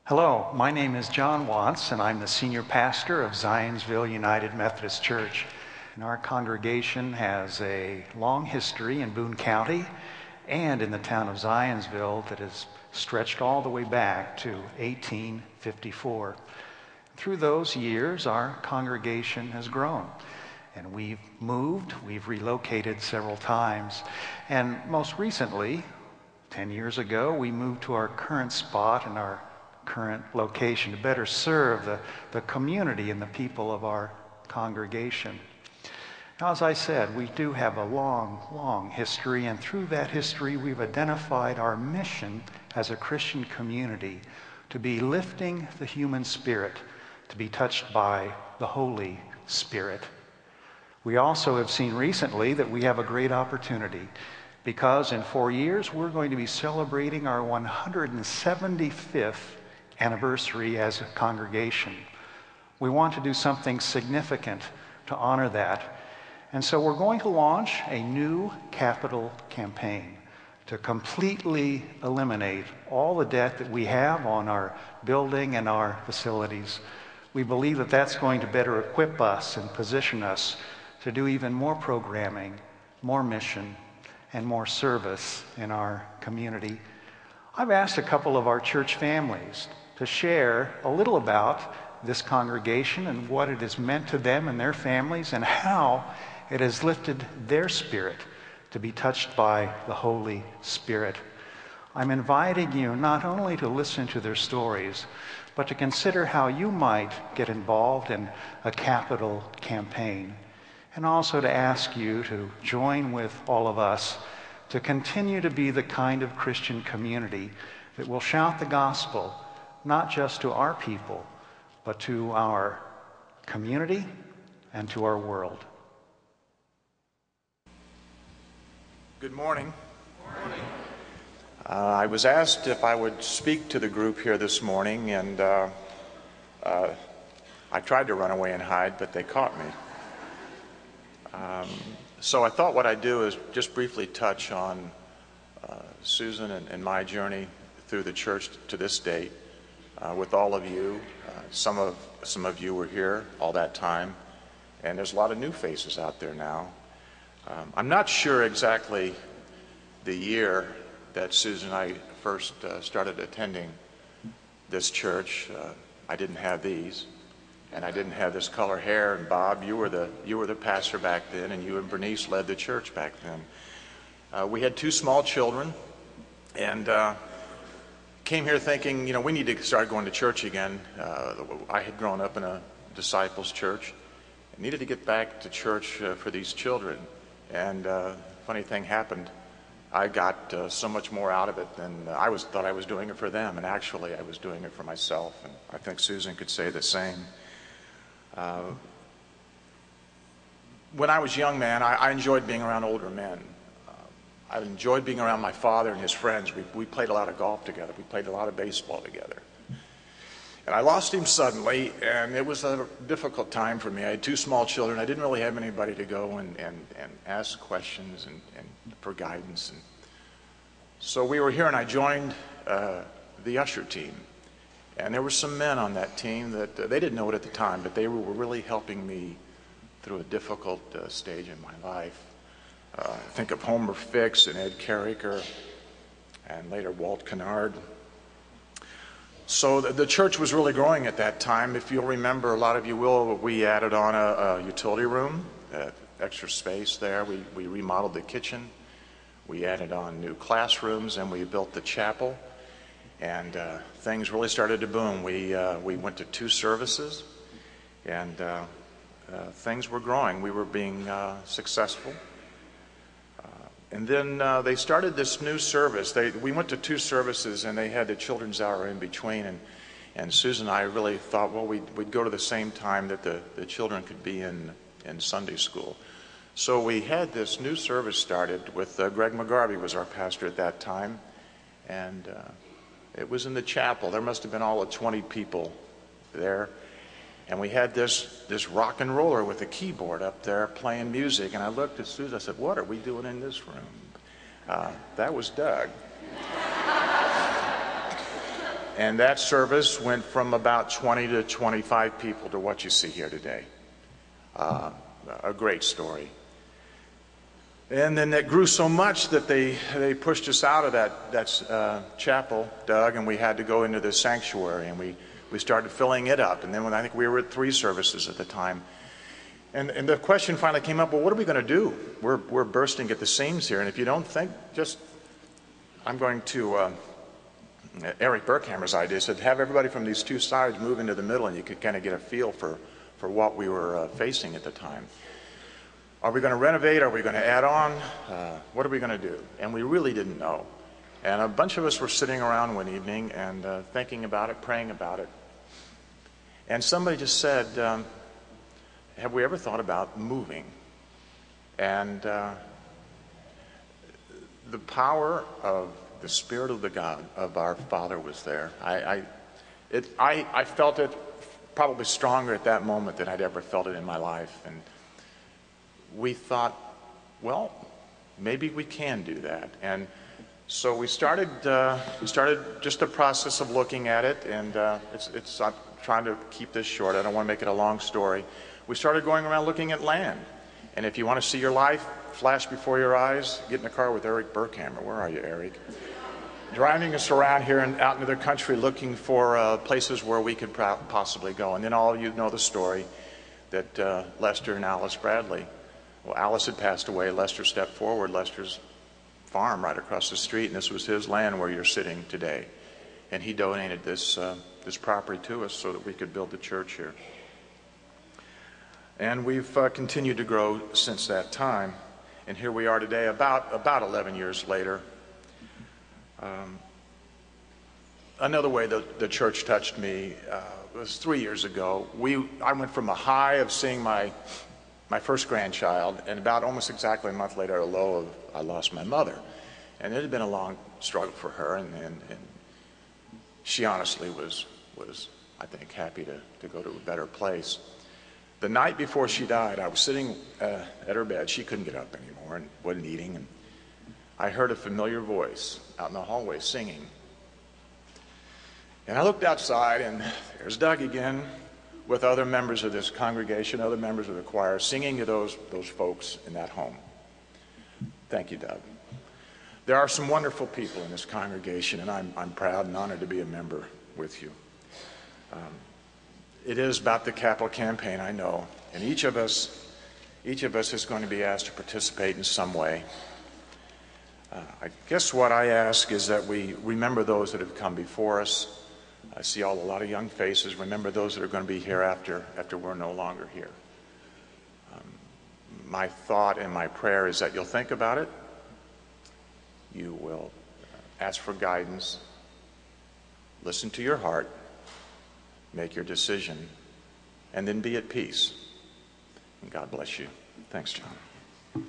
Hello, my name is John Watts, and I'm the senior pastor of Zionsville United Methodist Church. And our congregation has a long history in Boone County and in the town of Zionsville that has stretched all the way back to 1854. Through those years, our congregation has grown. And we've moved, we've relocated several times. And most recently, 10 years ago, we moved to our current spot in our current location to better serve the community and the people of our congregation. Now, as I said, we do have a long history, and through that history, we've identified our mission as a Christian community to be lifting the human spirit, to be touched by the Holy Spirit. We also have seen recently that we have a great opportunity because in 4 years we're going to be celebrating our 175th anniversary as a congregation. We want to do something significant to honor that. And so we're going to launch a new capital campaign to completely eliminate all the debt that we have on our building and our facilities. We believe that that's going to better equip us and position us to do even more programming, more mission, and more service in our community. I've asked a couple of our church families to share a little about this congregation and what it has meant to them and their families and how it has lifted their spirit to be touched by the Holy Spirit. I'm inviting you not only to listen to their stories, but to consider how you might get involved in a capital campaign. And also to ask you to join with all of us to continue to be the kind of Christian community that will shout the gospel, not just to our people, but to our community and to our world. Good morning. I was asked if I would speak to the group here this morning, and I tried to run away and hide, but they caught me. So I thought what I'd do is just briefly touch on Susan and my journey through the church to this date with all of you. Some of you were here all that time, and there's a lot of new faces out there now. I'm not sure exactly the year that Susan and I first started attending this church. I didn't have these. And I didn't have this color hair. And Bob, you were the pastor back then, and you and Bernice led the church back then. We had 2 small children, and came here thinking, we need to start going to church again. I had grown up in a disciples church, and needed to get back to church for these children. And funny thing happened. I got so much more out of it than I thought I was doing it for them, and actually I was doing it for myself. And I think Susan could say the same. When I was a young man, I enjoyed being around older men. I enjoyed being around my father and his friends. We played a lot of golf together. We played a lot of baseball together. And I lost him suddenly, and it was a difficult time for me. I had 2 small children. I didn't really have anybody to go and ask questions and for guidance. And so we were here, and I joined the usher team. And there were some men on that team that they didn't know it at the time, but they were really helping me through a difficult stage in my life. Think of Homer Fix and Ed Carricker, and later Walt Kennard. So the church was really growing at that time. If you'll remember, a lot of you will, we added on a utility room, extra space there. We remodeled the kitchen. We added on new classrooms, and we built the chapel. And things really started to boom. We went to 2 services, and things were growing. We were being successful. And then they started this new service. We went to 2 services, and they had the children's hour in between. And Susan and I really thought, well, we'd go to the same time that the children could be in Sunday school. So we had this new service started with Greg McGarvey was our pastor at that time. And it was in the chapel. There must have been all of 20 people there. And we had this rock and roller with a keyboard up there playing music. And I looked at Susan, I said, what are we doing in this room? That was Doug. And that service went from about 20 to 25 people to what you see here today. A great story. And then that grew so much that they pushed us out of that chapel, Doug, and we had to go into the sanctuary, and we started filling it up. And then I think we were at 3 services at the time. And the question finally came up, well, what are we going to do? We're bursting at the seams here, and if you don't think, I'm going to, Eric Berkhammer's idea said, have everybody from these 2 sides move into the middle, and you could kind of get a feel for what we were facing at the time. Are we going to renovate? Are we going to add on? What are we going to do? And we really didn't know. And a bunch of us were sitting around one evening and thinking about it, praying about it. And somebody just said, have we ever thought about moving? And the power of the Spirit of the God of our Father was there. I felt it probably stronger at that moment than I'd ever felt it in my life. And we thought, well, maybe we can do that. And so we started just the process of looking at it, and I'm trying to keep this short. I don't want to make it a long story. We started going around looking at land. And if you want to see your life flash before your eyes, get in the car with Eric Berkhammer. Where are you, Eric? Driving us around here and out into the country looking for places where we could possibly go. And then all of you know the story that Lester and Alice Bradley, well, Alice had passed away. Lester stepped forward. Lester's farm right across the street, and this was his land where you're sitting today. And he donated this property to us so that we could build the church here. And we've continued to grow since that time. And here we are today, about 11 years later. Another way the church touched me was 3 years ago. I went from a high of seeing my first grandchild, and about almost exactly a month later, a low of I lost my mother. And it had been a long struggle for her, and she honestly was I think, happy to go to a better place. The night before she died, I was sitting at her bed. She couldn't get up anymore and wasn't eating, and I heard a familiar voice out in the hallway singing. And I looked outside, and there's Doug again with other members of this congregation, other members of the choir, singing to those folks in that home. Thank you, Doug. There are some wonderful people in this congregation, and I'm proud and honored to be a member with you. It is about the capital campaign, I know, and each of us is going to be asked to participate in some way. I guess what I ask is that we remember those that have come before us. I see a lot of young faces. Remember those that are going to be here after we're no longer here. My thought and my prayer is that you'll think about it. You will ask for guidance. Listen to your heart. Make your decision. And then be at peace. And God bless you. Thanks, John.